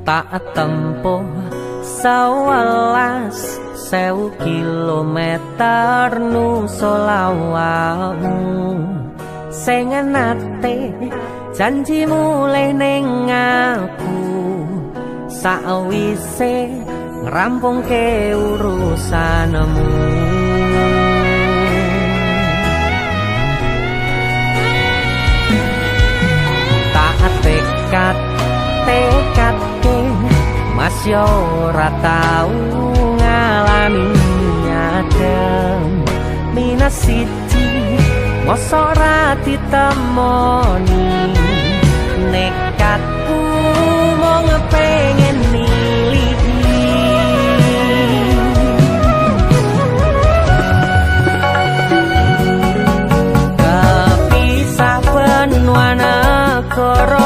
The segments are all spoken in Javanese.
tak tempuh 11.000 kilometer nusolawatmu sing nate janji mulih ning aku sawise ngrampungke urusanmu tak tekad Mas yo ora tau ngalami nyadem minus siji mosok ora ditemoni nekatku mau ngepengen niliki kepisah benua negara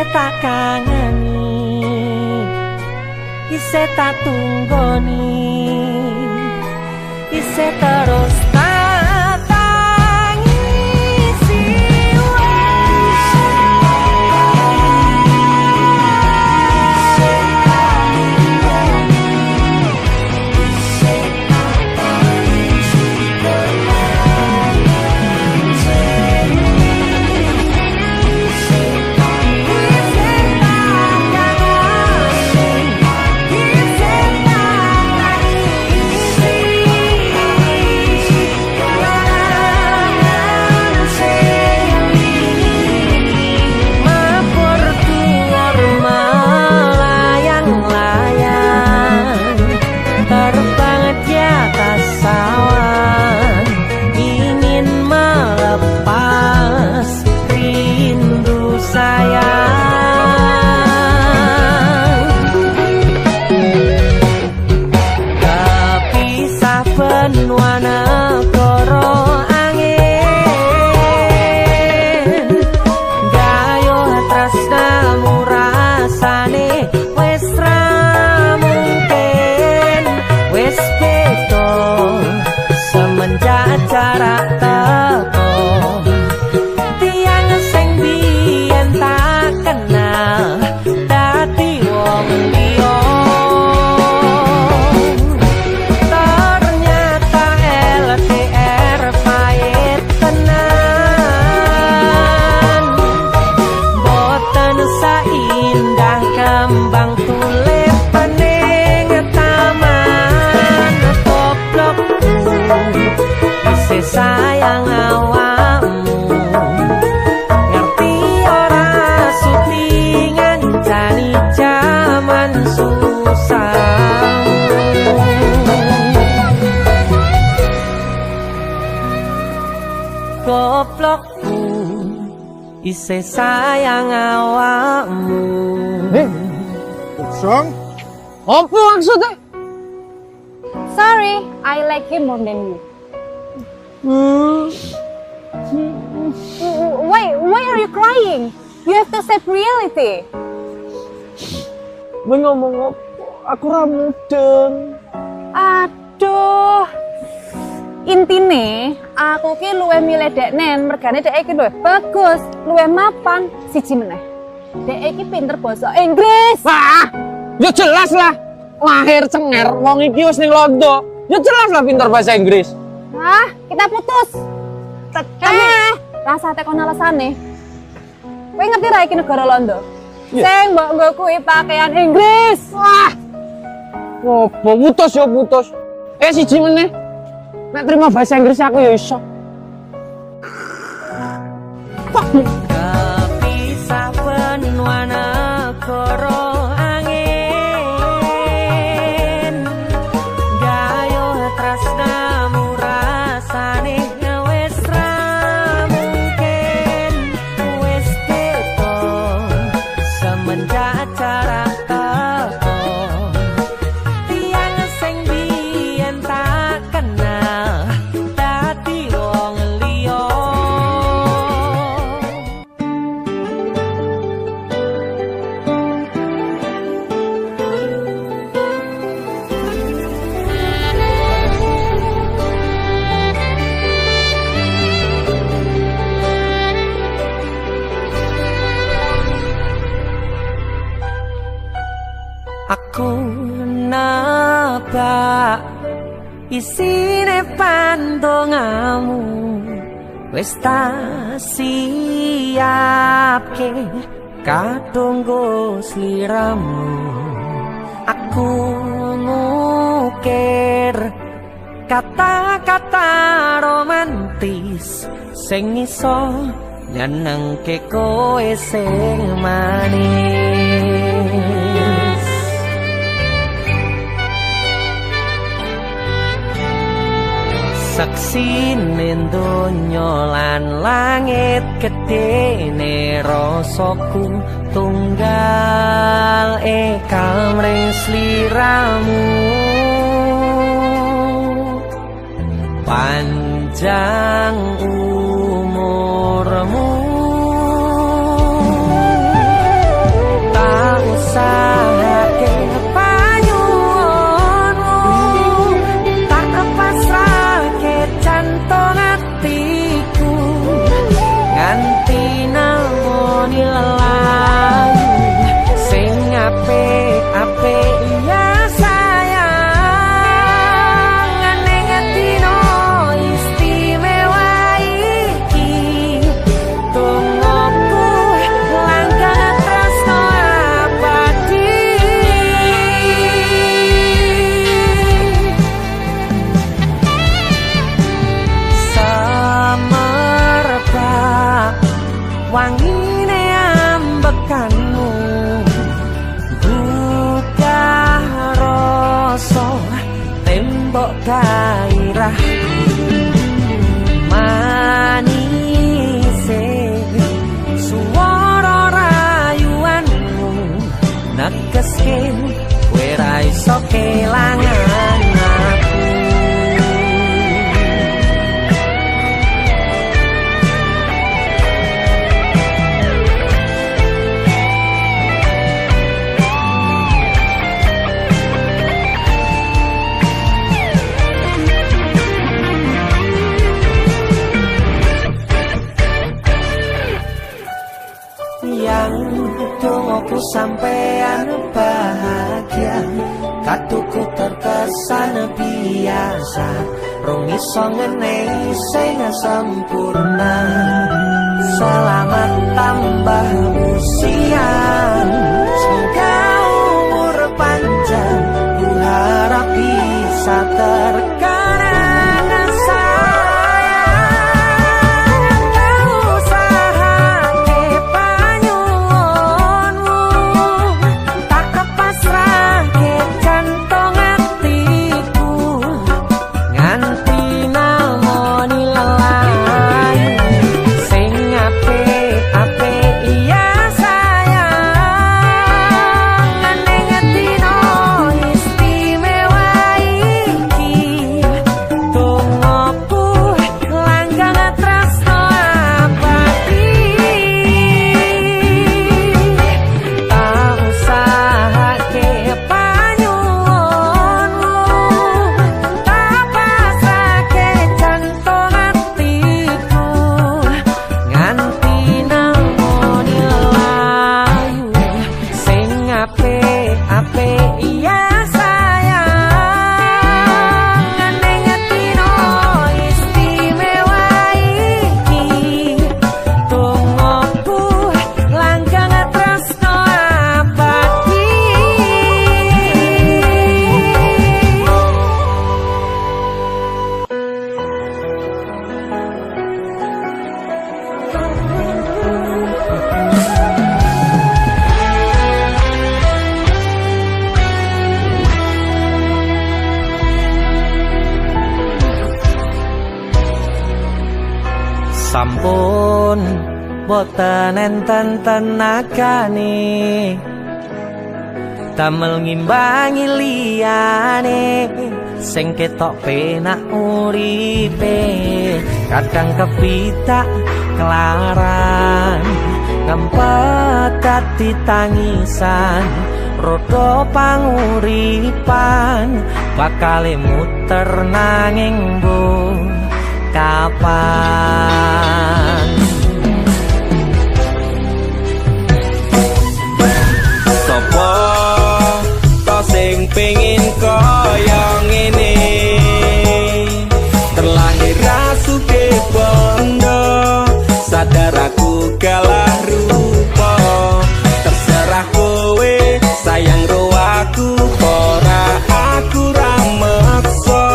tak kangeni ise tak tunggoni ise terus goblokku ise sayang awakmu. What's wrong? Apa maksudnya? Sorry, I like him more than you. Why are you crying? You have to accept reality. ngomong apa? Aku ra mudeng. Aduh. Intine aku ki luwih milih deknen, mergane dek iki luwih bagus, luwih mapan, siji meneh. Dek iki pinter basa Inggris. Wah, ya jelas lah. Lahir cenger, wong iki wis ning londo. Ya jelas lah pinter bahasa Inggris. Ah, kita putus. Rasa tekon alasane. Kowe ngerti ra iki negara londo? Sing mbok nggo kuwi pakaian Inggris. Wah. Oh, putus ya putus. Siji meneh. Nek terima bahasa Inggris aku ya iso. Kepisah benua negara angin, gayuh tresnamu rasane wis ra mungkin, wis beda semenjak jarak teko. Tiang sing biyen tak kenal dadi wong liya. Aku nebak isine pandongamu wis tak siapke kadunggo sliramu. Aku ngukir kata-kata romantis sing iso nyenengke kowe sing manis. Saksine donya lan langit gedene rasaku tunggal kamring sliramu. Panjang umurmu, tak usahake panyuwunmu, tak pasrahke jantung atiku nganti namoni lelayu sing apik-apik ya sayang. Ning dino istimewa iki tungguku langgeng tresno abadi. Semerbak wangine ambekanmu, buka rasa tembok gairah, manise suara rayuanmu negeske kowe ra iso kelangan aku. Yang dongoku sampean bahagia, katuku terkesan biasa, rong iso ngenehi sing sempurna. Selamat tambah usia, semoga umur panjang, ku harap bisa terkenang sayang. Tak usahake panyuwunmu, tak kepasrahke jantung atiku nganti namoni lelayu sing apik-apik iya sayang. sampun boten enten tenagane damel ngimbangi liyane sing ketok penak uripe kadang kepitak kelaran ngempet dadi tangisan rodo panguripan bakale muter nanging bu kapan sopo to sing pengin kaya ngene terlahir rasuke bondo sadar aku kalah rupa terserah kowe sayang ro aku ora aku ra meksa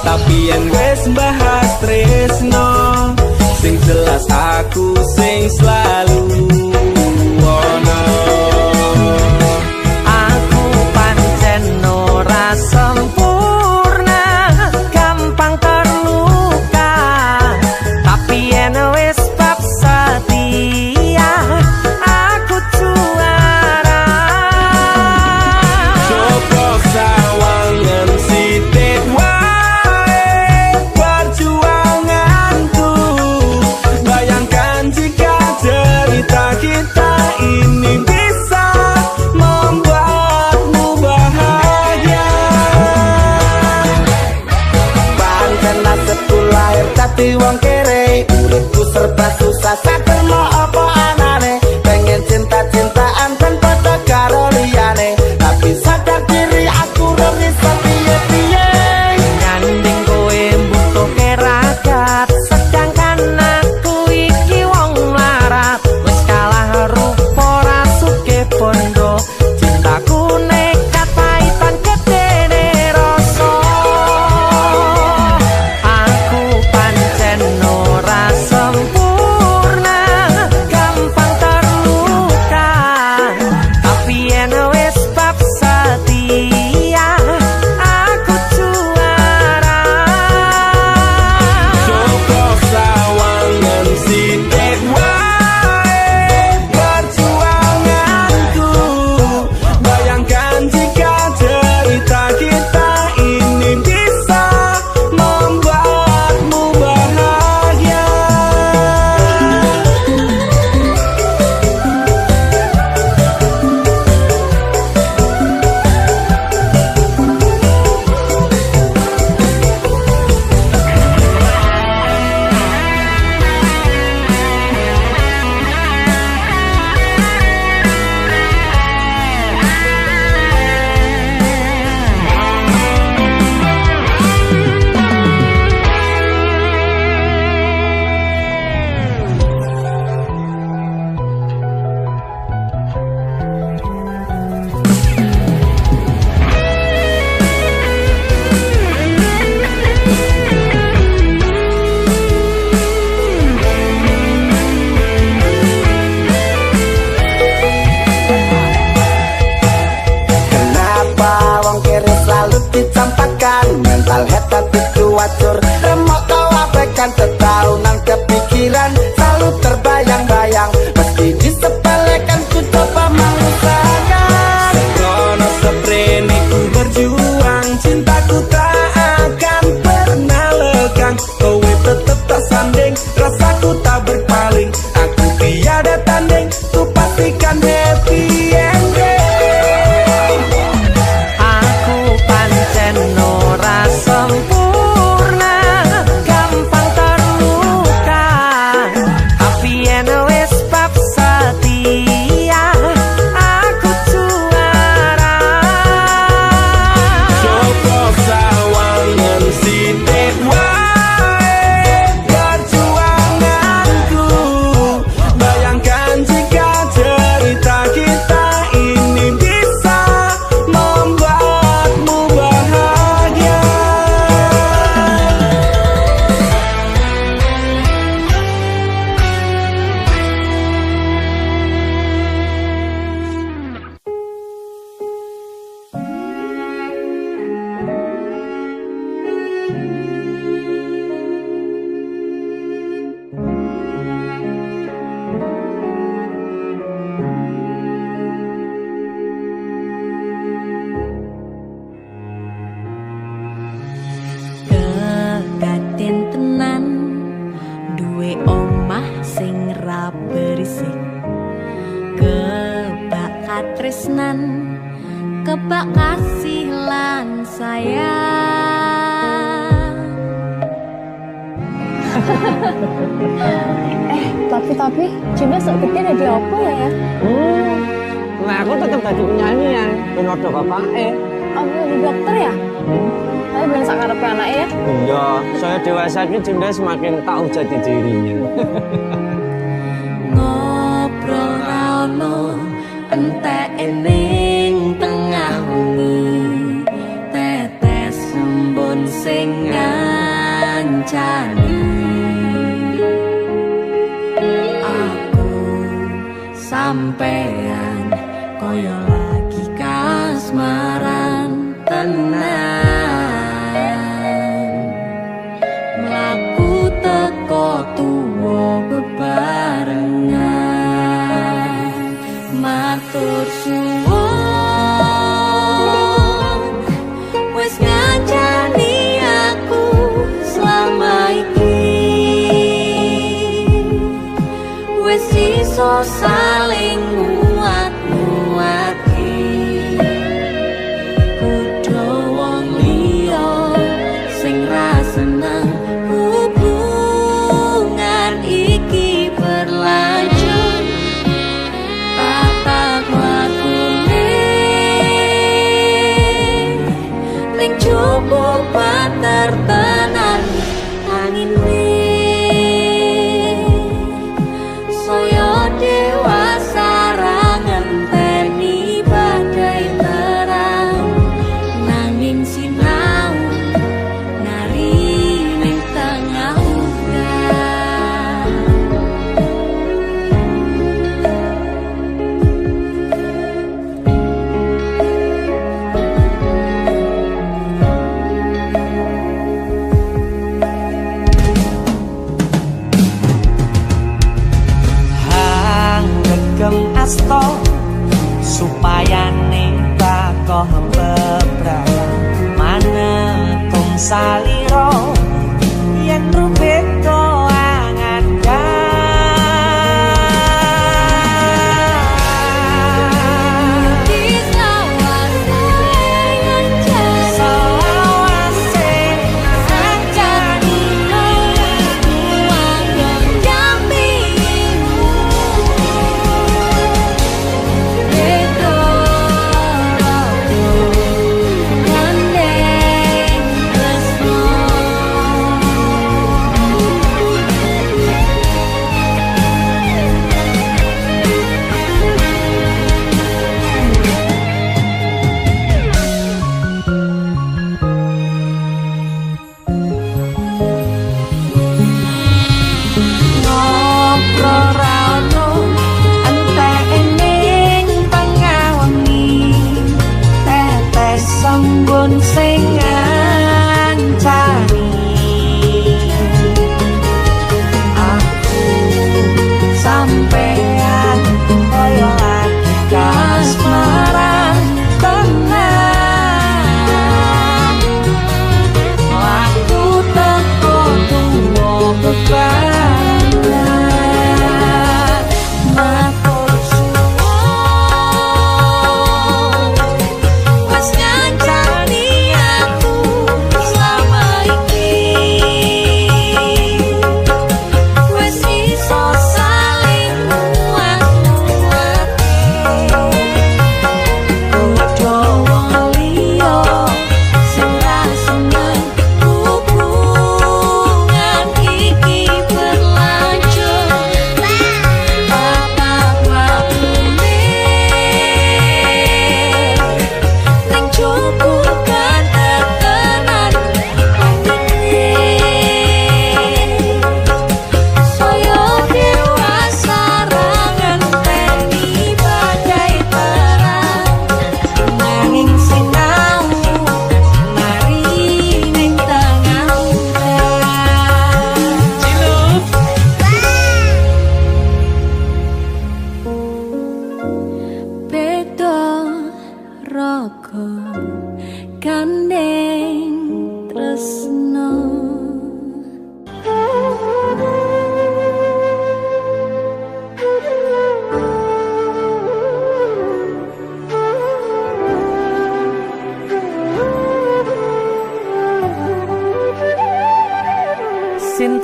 tapi yen wis bahas tresno sing jelas aku sing selalu ono aku pancen ora sempurna gampang terluka tapi yen wis bab setia aku juara coba sawangan sithik wae perjuanganku bayangkan jika cerita kita ini bisa membuatmu bahagia pancen nasibku lahir dadi wong kere uripku serba susah sadar mau apa anane pengen cinta-cintaan tanpa karo liyane tapi sadar diri aku ora bisa piye-piye nyanding kowe butuh keragat sedangkan aku iki wong larat wis kalah rupa rasuke bondo cintaku nekat paitan gedene rasa aku pancen ora sempurna gampang terluka tapi yen wis bab setia aku juara coba sawangan sithik wae perjuanganku bayangkan jika cerita kita ini bisa membuatmu bahagia kenapa wong kere selalu dicampakkan mental head tapi kuatur remok kau abaikan setaunan kepikiran selalu terbayang-bayang meski disepelekan ku coba mengusahakan sembrono seprene ku berjuang cintaku tak akan pernah lekang kowe tetep tak sanding rasaku tak berpaling aku tiada tanding ku pastikan happy ending aku pancen ora sempurna katresnan kebak kasih lan sayang. Tapi Cinta sok gede ada di apa ya? Nah aku tetap jadi penyanyi ya, penodo bapak Apa jadi dokter ya? Tapi ben sakarepe anake ya. Iya, saya dewasa ini Dinda semakin tahu jati dirinya. Ngobrol rano entek ening tengah wengi, tetes embun sing ngancani. Aku sampean koyo lagi kasmaran tenan, mlaku teko tuwa bebarengan, matur suwun wis ngancani aku selama iki, wis iso saling nguat-nguati. Kudu wong liya sing ra seneng hubungan iki berlanjut, tata lakune ning cukup pater tenan angine. Saya dewasa ra ngenteni badai terang, nanging sinau nari ning tengah udan. Hanggegem asto supaya bakoh bebraya manekung saliro yen rubeda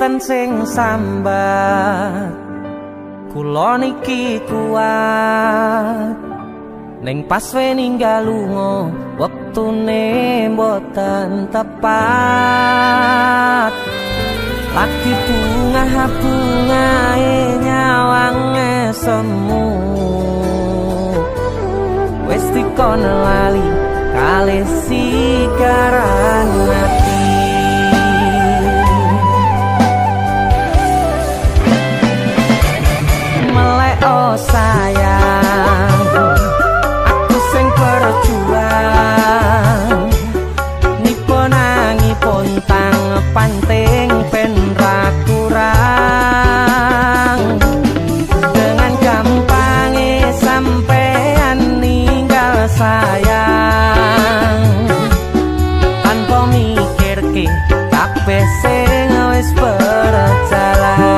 boten sing sambat kula niki kuat ning pas ninggal lunga wektune boten tepat lagi bunga-bungae nyawange semu wis dikono lali kalih sikaran ati melek oh sayang aku sing berjuang nipo nangipun tang panting pen ra kurang dengan gampangnya sampean ninggal sayang tanpa mikir ke kabeh sing wis berjalan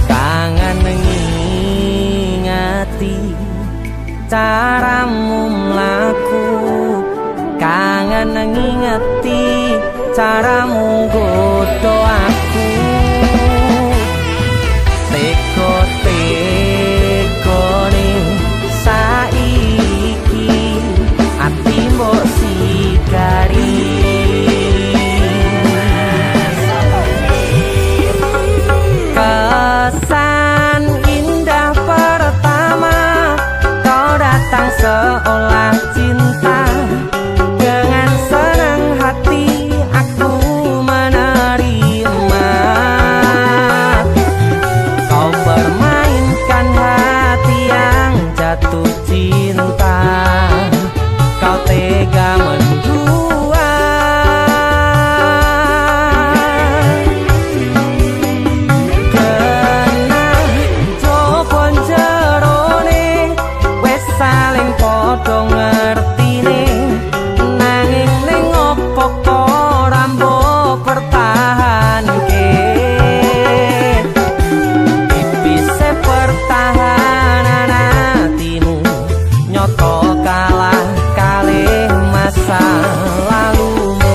kangen ngingati caramu mlaku kangen ngingati caramu godho aku teko-tekone saiki ati mbok sikari kesan indah pertama kau datang seolah cinta dengan senang hati aku menerima kau permainkan hati yang jatuh cinta kau tega mendua kena jopon jerone wes saling podo ngertine nanging ning opo ora mbok pertahanke tipise pertahanan hatimu nyoto kalah kalih masa lalumu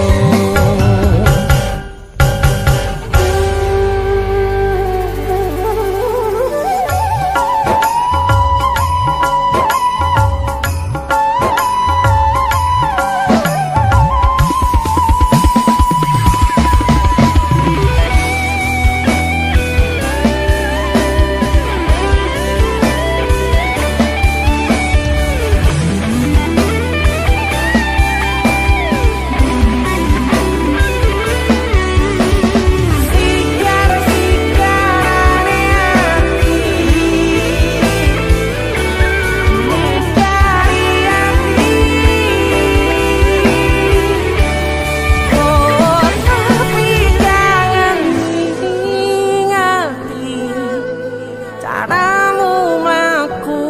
caramu mlaku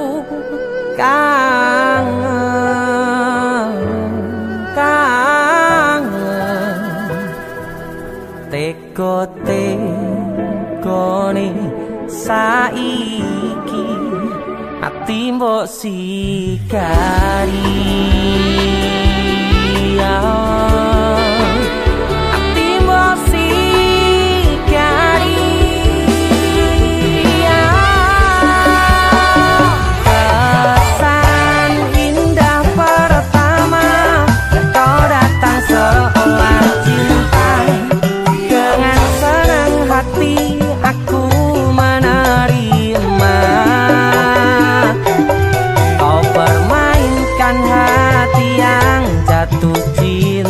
kangen teko-tekone saiki ati mbok sikari ati mbok sikari kesan indah pertama kau datang seolah cinta dengan senang hati aku menerima kau permainkan hati yang jatuh cinta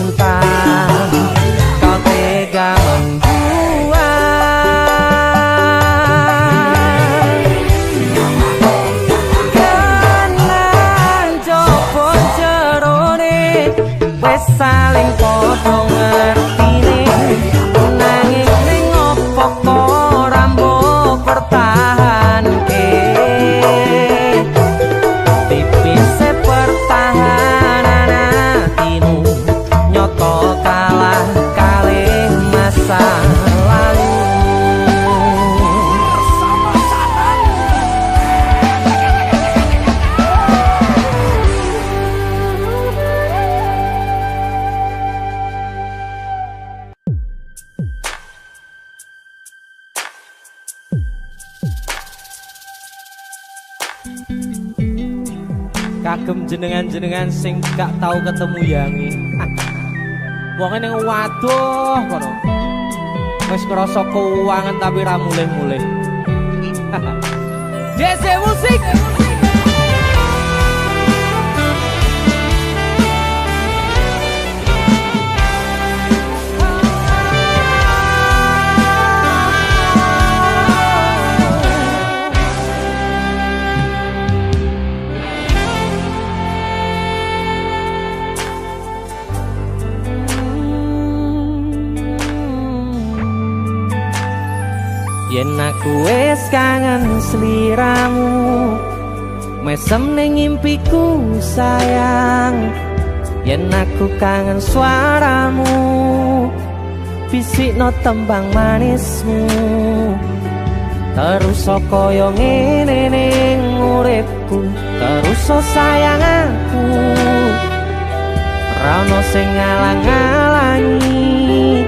Kagem jenengan-jenengan sing gak tau ketemu yangi. Wong ning waduh kono. Wis ngrasa keuangan tapi ra mulih-mulih. DC musik. Yen aku wis kangen sliramu, mesem ning impiku sayang. Yen aku kangen suaramu, bisikno tembang manismu. Terus kaya ngene ning uripku, terus sayang aku. Ra ono sing ngalang-alangi,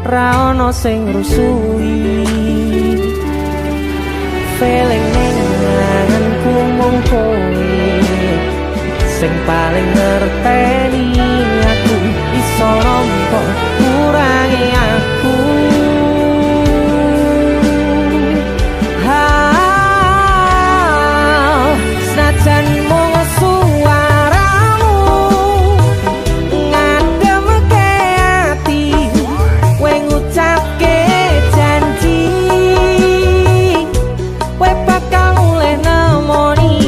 ra ono sing rusui. Feeling ning ngangenku mung kowe sing paling ngerteni aku. Iso nampa kurangi aku. Senajan mung suaramu ngademke ati, kowe ngucapke janji kowe bakal mulih nemoni.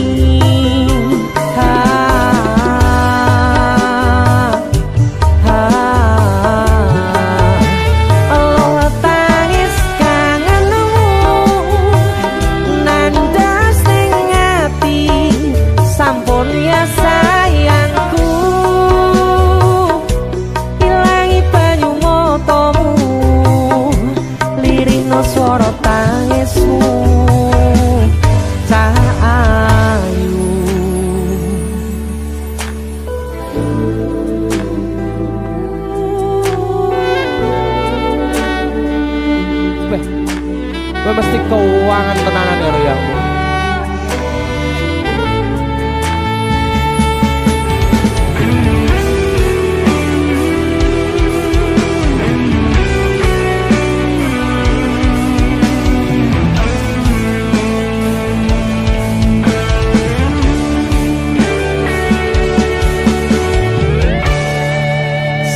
Allah tangis kangenmu nandas ning ati, sampun ya sayangku. Ilangi banyu matamu, lirihno swara tangismu. Ayu gue mesti keuangan tenanan ya royangmu.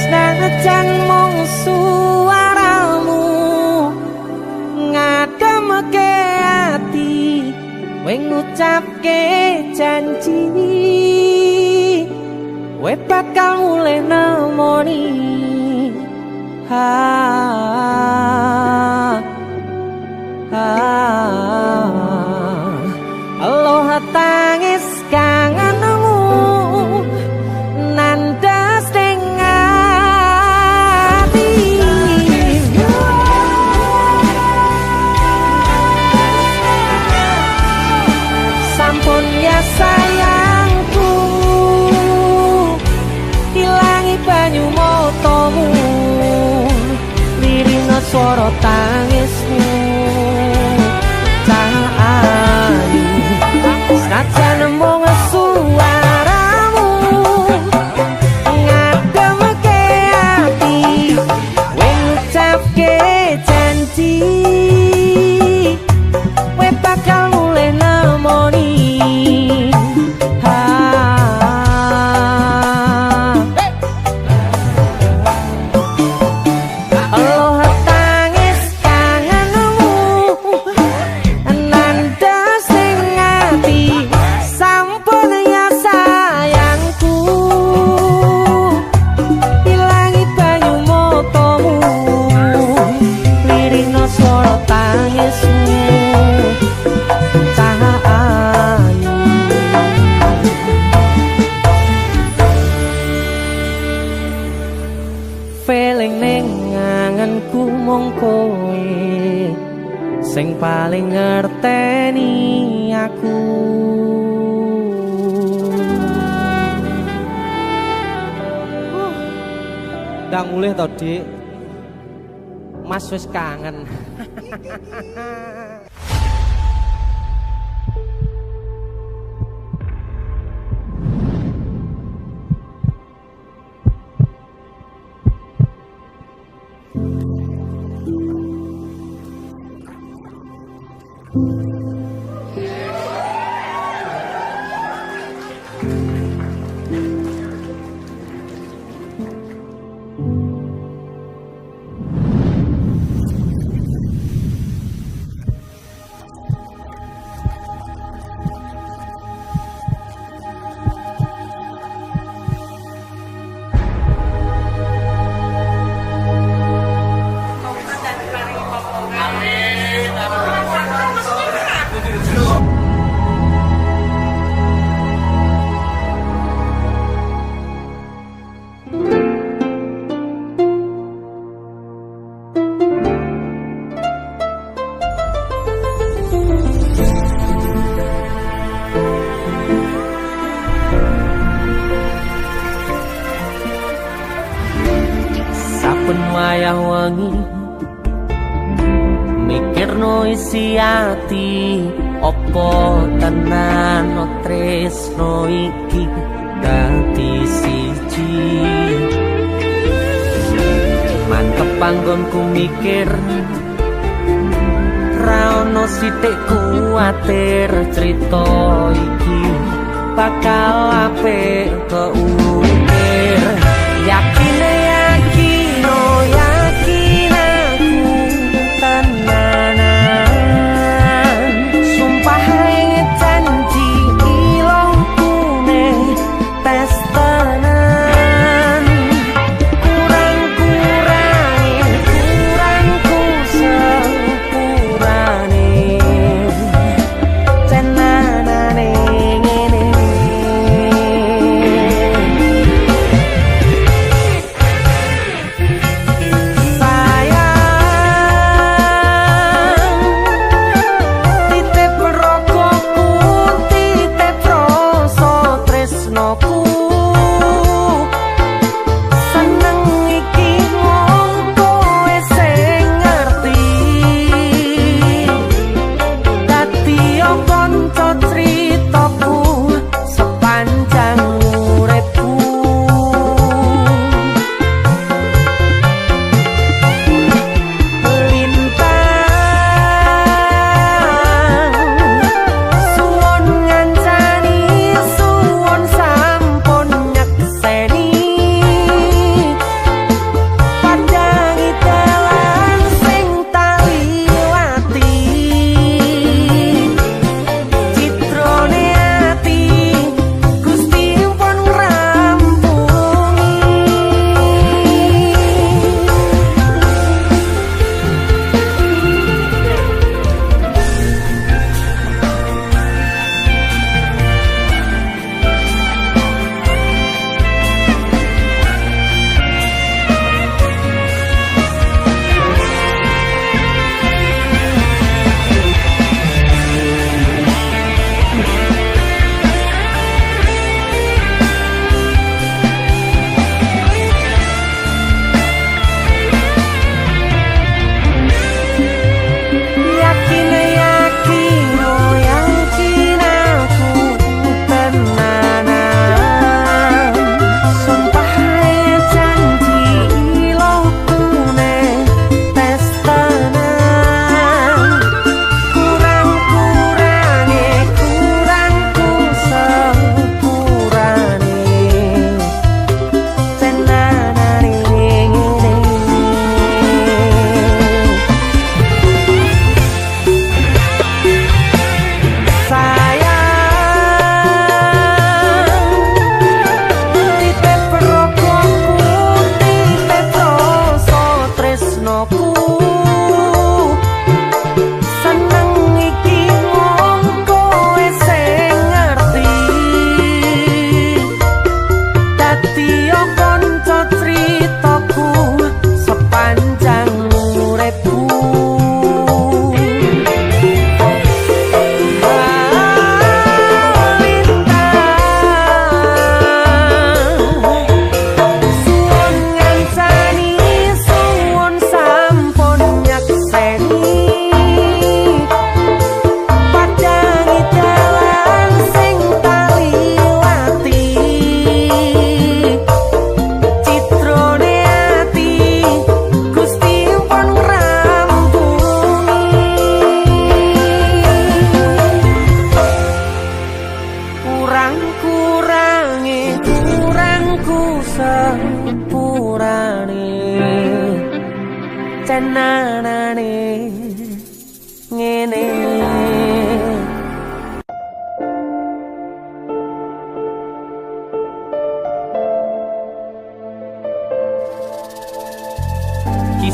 Senajan mung suaramu ngademke ati, kowe ngucapke janji kowe bakal mulih nemoni. Allah tangis kangenmu nandas ning ati, sampun ya sayangku. Ilangi banyu matamu, lirihno swara tangismu. Ayu senajan mung suaramu ngademke ati, kowe ngucapke janji kowe bakal mulih nemoni. Allah tangis kangenmu nandas ning ati, sampun ya sayangku. Ilangi banyu matamu, lirihno swara tangismu. Ayu feeling ning ngangenku mung kowe sing paling ngerteni aku. Ndang mulih to, Dik. Mas wis kangen. Saben wayah wengi mikirno isi ati opo tenan tresno iki dadi siji mantep panggonku mikir ra ono sithik kuwatir crita iki bakal apik keukir yakin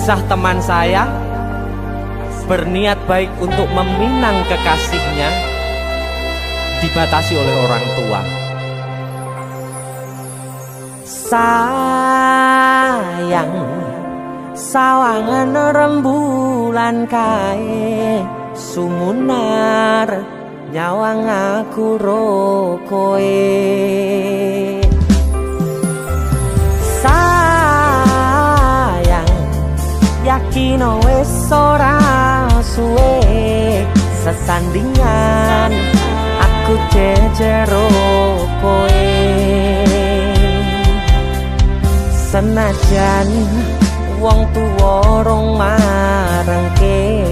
Kisah teman saya berniat baik untuk meminang kekasihnya dibatasi oleh orang tua. Sayang, sawangan rembulan kae sumunar nyawang aku rokoe. Sayang, yakin wis ora suwe sesandingan aku jejero koe. Senajan wong tuwa rong marengke,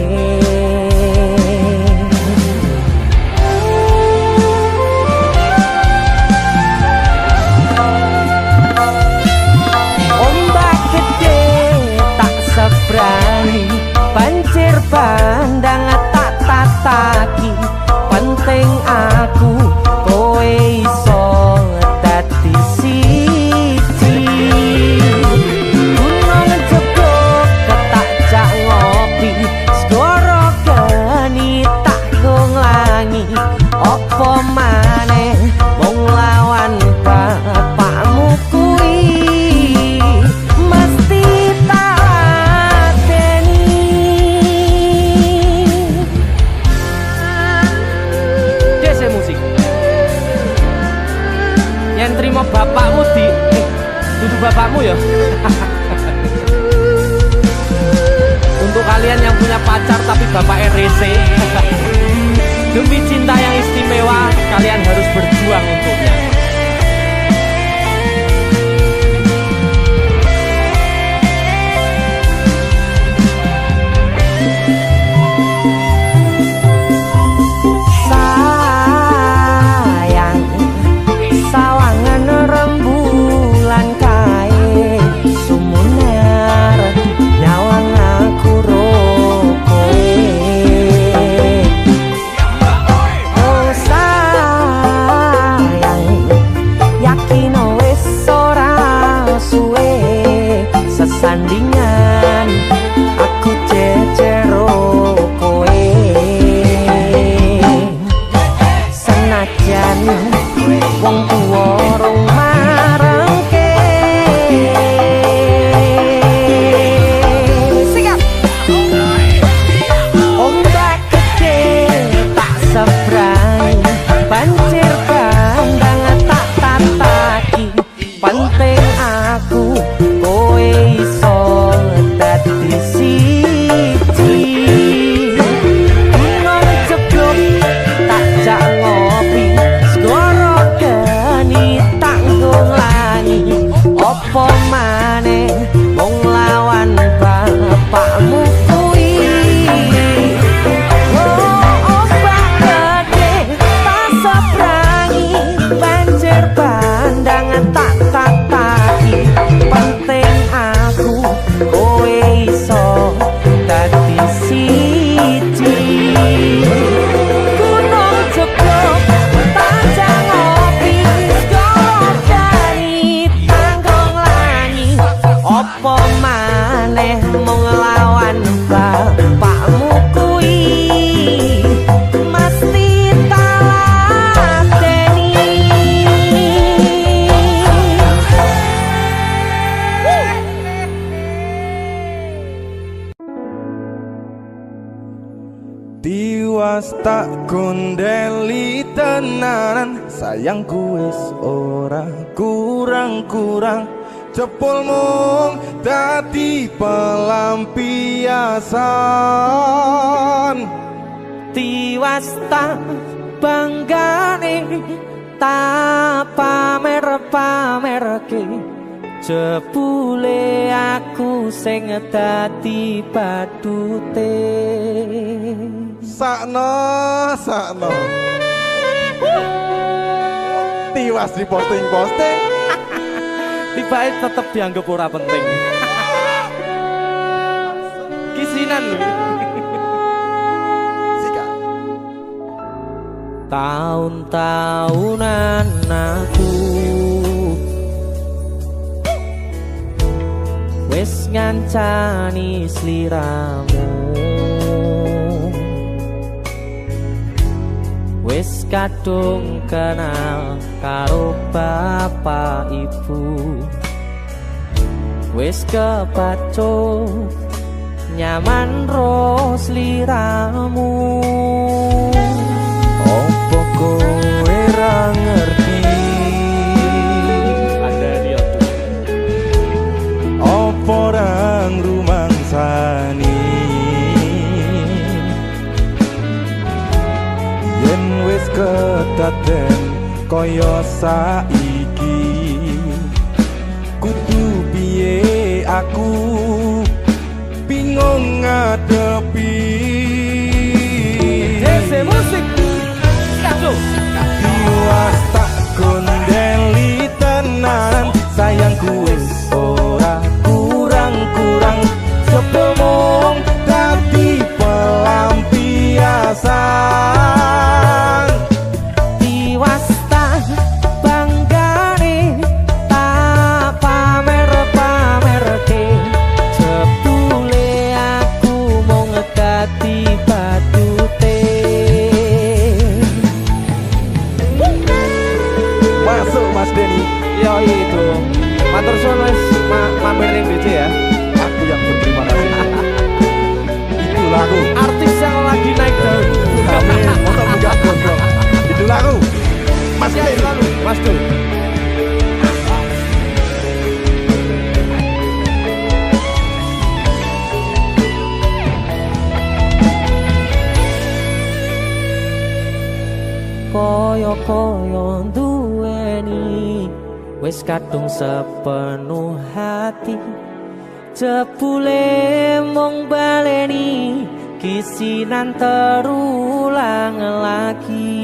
ombak gede tak seberani, banjir bandang tak tataki. Penting aku kowe iso dadi siji. Gunung jebok ketak jak ngopi, segoro geni tak gonglangi. Apa maneh mung lawan bapakmu kuwi, mesti tak lateni. Dese musik yang terima bapakmu di duduk bapakmu ya. Untuk kalian yang punya pacar tapi bapak RC, demi cinta yang istimewa kalian harus berjuang untuknya. Sayang, sawangan rembulan kae sumunar nyawang aku rokoe. Oh sayang, yakin wis ora suwe sesandingan aku jejero koe. Senajan wong tuwa rong marengke. Sikap ombak gede tak seberang, banjir bandang tak tataki. Penting aku kowe iso dadi siji. Gunung jeblok tak jak ngopi, segoro geni tak nglangi. Apa maneh mung lawan bapakmu kuwi. Oh ombak gede tak seberangi, banjir bandang tak tataki. Penting aku kowe iso dadi siji. Gunung jeblok tak jak ngopi, segoro geni tak nglangi. Apa maneh mung lawan bapakmu kuwi, mesti tak lateni. Tiwas tak kondeli tenanan, sayangku wis ora kurang-kurang. Cepul mung dadi pelampiasan. Tiwas tak banggane, tak pamer-pamerke. Jebule aku sing dadi badute. Sakno tiwas di posting-posting, Tibae tetep dianggap ora penting. Kisinan. Sika Tahun-tahunan aku wis ngancani sliramu, wis kadung kenal karo bapak ibu, wis kepacut nyaman ro sliramu. Opo kowe ra ngerti opo rang rumangsani yen wis kedaden kaya saiki, kudu piye aku bingung ngadepi. Dese musik Kado Tiwas tak gondeli tenan, sayangku wis ora kurang-kurang, sepemong dadi pelampiasan. Tiwas tak banggane tak pamer-pamerke, jebule aku mau ngedadi badute. Masuk Mas Denny. Yo itu matur suwun wis mampir ning BC ya. Aku yang berterima kasih. Itulah aku, artis yang lagi naik daun. Amin. Untuk buka gondrong. Itulah aku, Mas Denny. Mas Du. Koyo-koyo duweni wis kadung sepenuh hati, jebule mung baleni kisinan terulang lagi.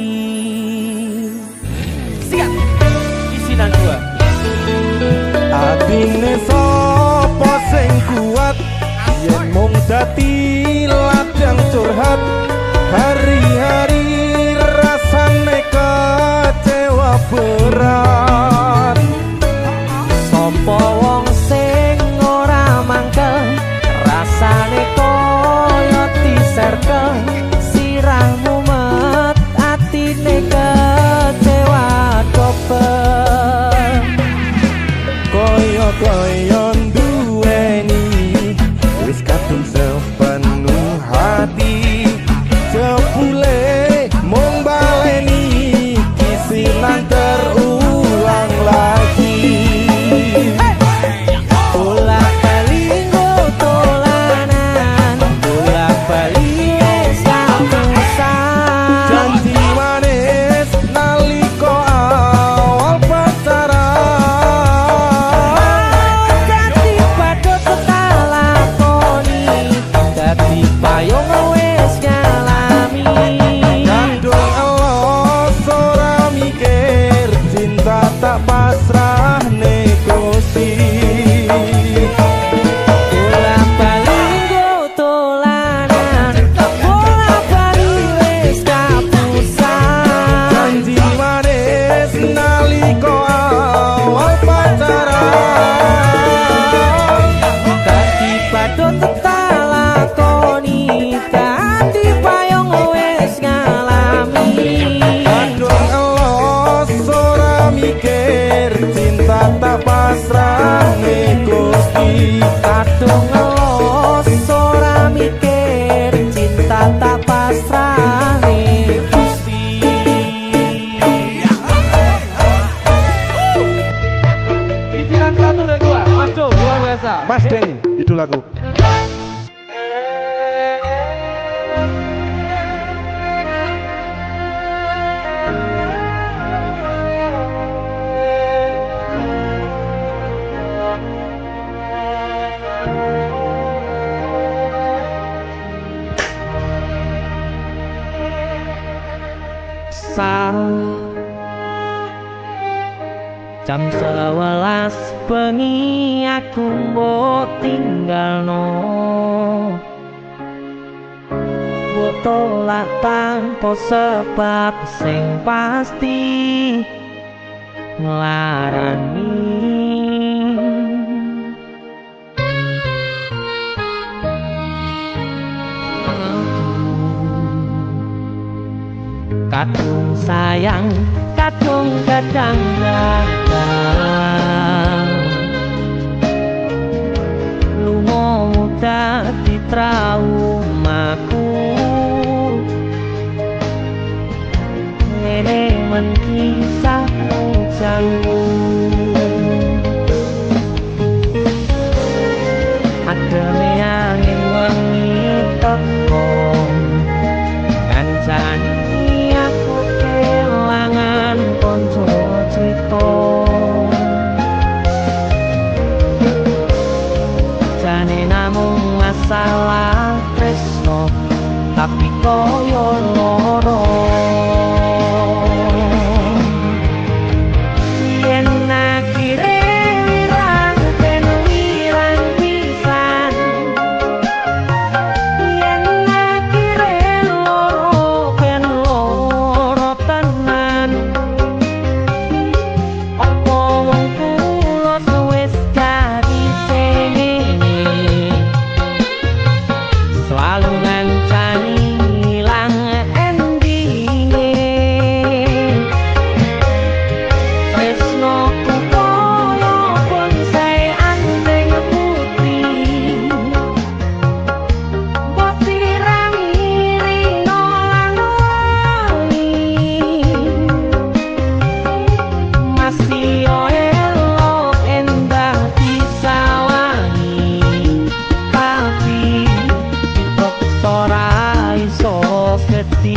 Siap kisinan dua. Atine sapa sing kuat yen mung dadi ladang curhat, hari-hari rasane kecewa berat. Sopo wong sing ora mangkel, rasane koyo diserkel, sirahmu met atine kecewa dobel. Koyo-koyo duweni wis kadung sepenuh hati, jebule mung baleni kisinan terulang lagi. Bolak-balik tolanan, bolak-balik wis kapusan. Janji manis nalika awal pacaran, dadi badut tak lakoni, dadi payung wis ngalami. Kandung elos ora mikir, cinta tak pasrah negosi. Bolak-balik tolanan, bolak-balik wis kapusan. Janji manis nalika awal pacaran, dadi badut tak lakoni, dadi payung wis ngalami. Kadung elos ora mikir, cinta tak pasrah negosi. Kadung elos ora mikir, cinta tak pasrah negosi. Isiran satu dan dua, masuk luar biasa. Mas Denny, itulah aku. Jam 11 bengi aku mbok tinggalno, mbok tolak tanpa sebab sing pasti nglarani. kadung sayang kadung kadang-kadang lunga dadi traumaku ngene men kisah ujangmu ademe angin wengi teko kancane aku kelangan konco crita jane namung masalah tresno tapi koyo loro yen akhire wirang ben wirang pisan yen akhire loro ben loro tenan opo wong kula wis dadi sengene selalu ngancani ilang endinge tresnoku koyo bonsai anteng putih mbok sirami rino lan wangi masih elok endah disawangi tapi kok ora iso geti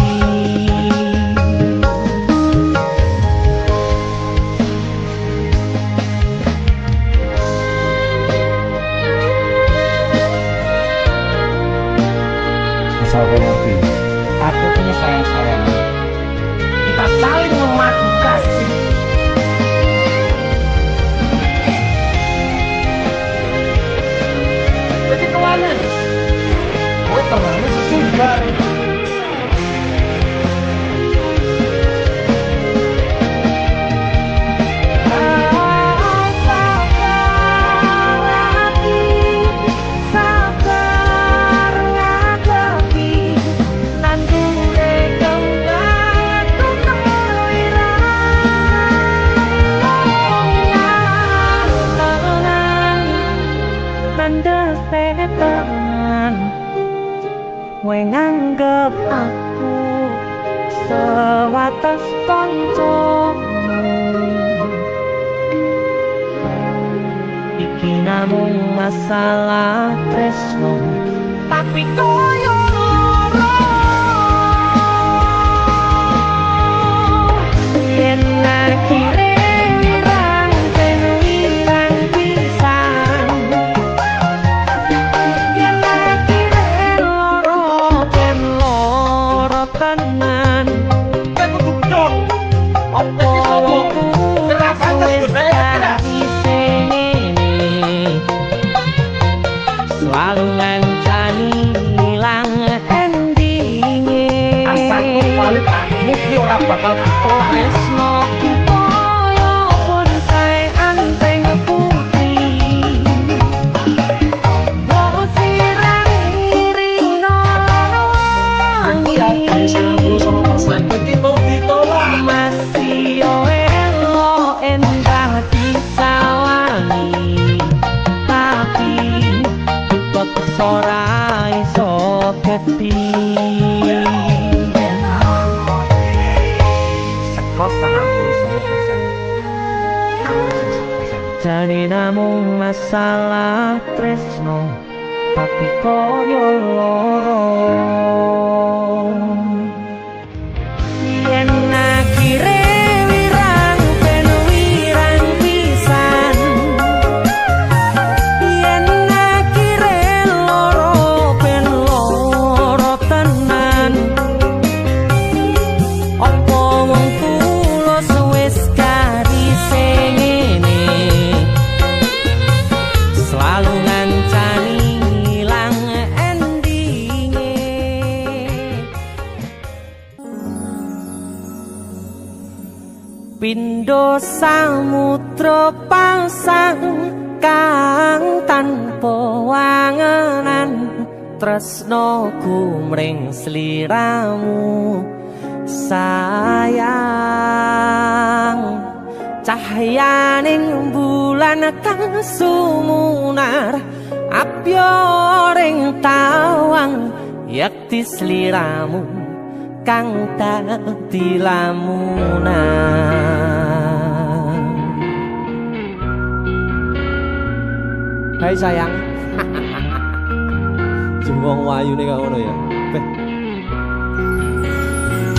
Asal kau ngerti, aku punya sayang-sayangan. Kita saling memadu kasih. Jadi kemana? Gue temannya sesumbar. Kowe nganggep aku sebatas koncomu iki namung masalah tresno tapi koyo loro yen akhire wirang ben wirang pisan yen akhire loro ben loro tenan opo wis dadi sengene selalu ngancani ilang endinge Asal kau balik, mungkin orang bakal tresno koyo bonsai anteng putih mbok sirami rino wangi masih elok endah disawangi tapi kok ora iso geti jane namung masalah tresno tapi koyo loro yen akhire wirang ben wirang pisan yen akhire loro ben loro tenan opo wong kula wis kari sengene selalu ngancani ilang endinge pindho samudra pasang kang tanpa wangenan tresnoku mring sliramu sayang cahayaning bulan kang sumunar apyoring tawang yakti sliramu kang dadi lamunan. Hai sayang. Jengwong wayu nih ngono ya.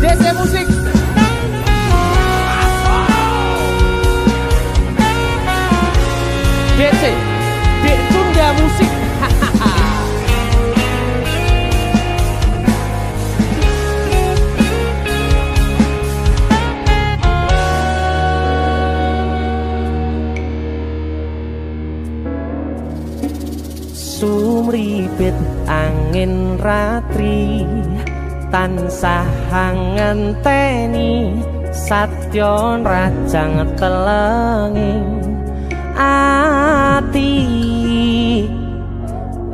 DC musik. DC, Dek Tunda Musik. Sumripit angin ratri tansah ngenteni satyon rajang telenging ati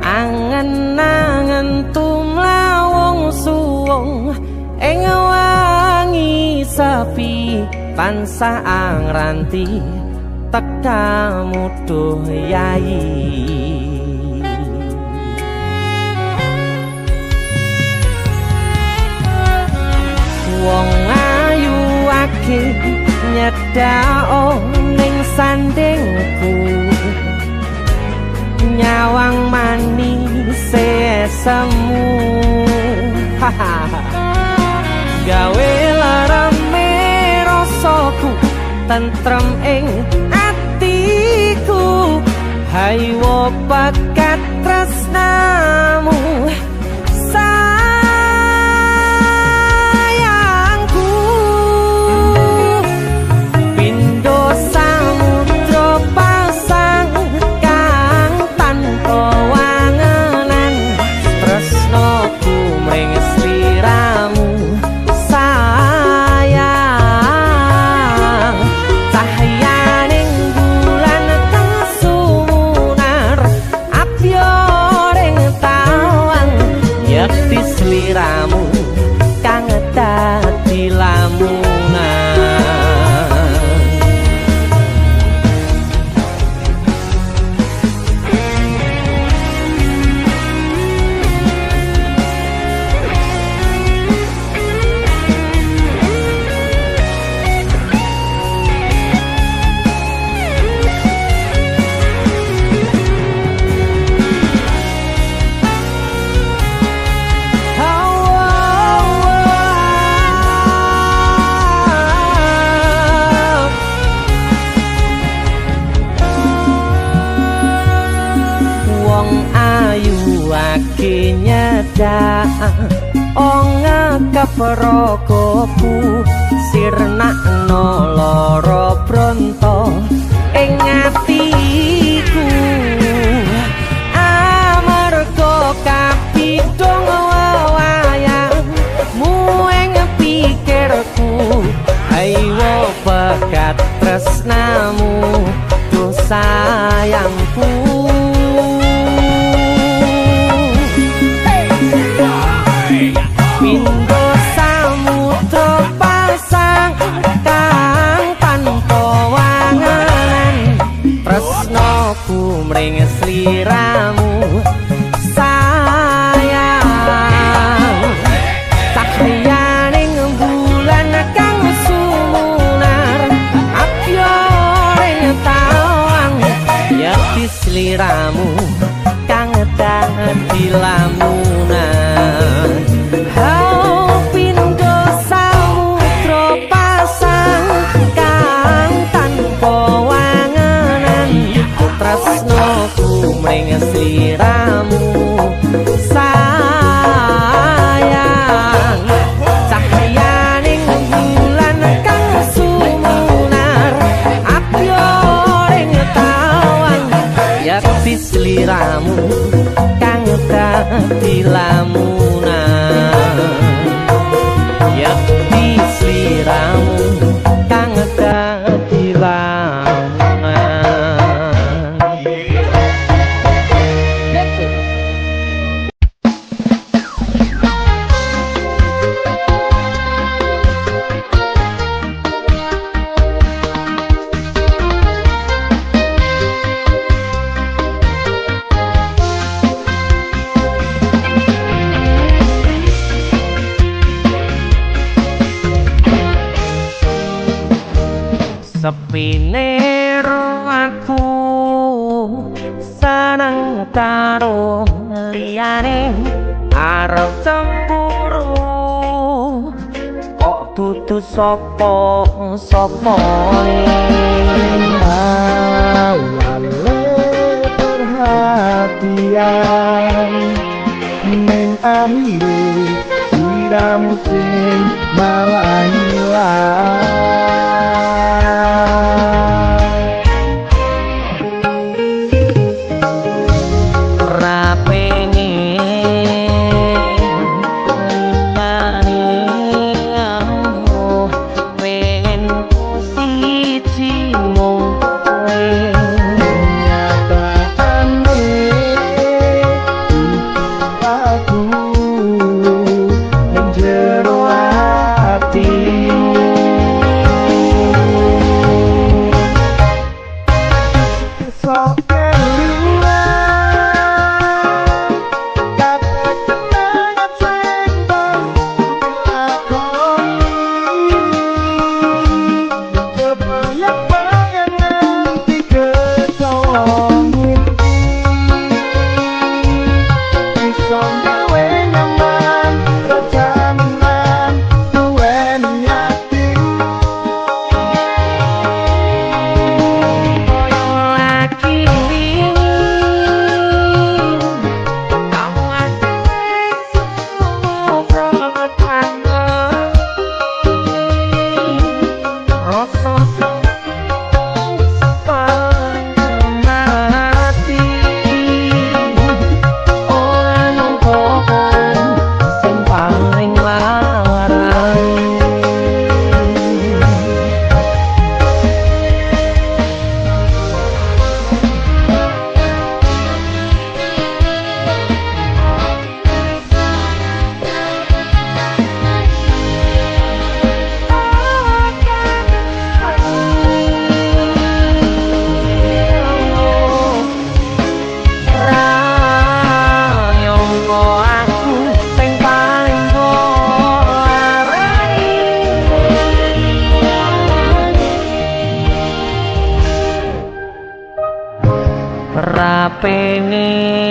angen-angen tumlawung suwung ing wangi sepi tansah angranti tekamu duh yayi. Wong ayu ake nyedhao ning sandingku nyawang manis semu gawe larame rasaku tentrem ing atiku haywo bakat tresnamu Keperokoku sirnakno lara bronto ing atiku amarga kapidhong wayangmu ing pikirku ayo bakat tresnamu duh sayangku. Pindho samudra pasang kang tanpa wanganan tresnaku mring sliramu sayang cahayaning bulan kang sumunar apyoring tawang yakti sliramu kang dadi lamunan. Pindho samudra pasang kang tanpa wanganan tresnaku mring sliramu sayang cahayaning bulan kang sumunar apyoring tawang yakti sliramu kang dadi lamunan. Yakti sliramu kang dadi lamunan. sepine aku seneng karo liyane arep cemburu kok dudu sapa perhatian ning akhire siramu sing malah hilang ora pengen siji mung pengen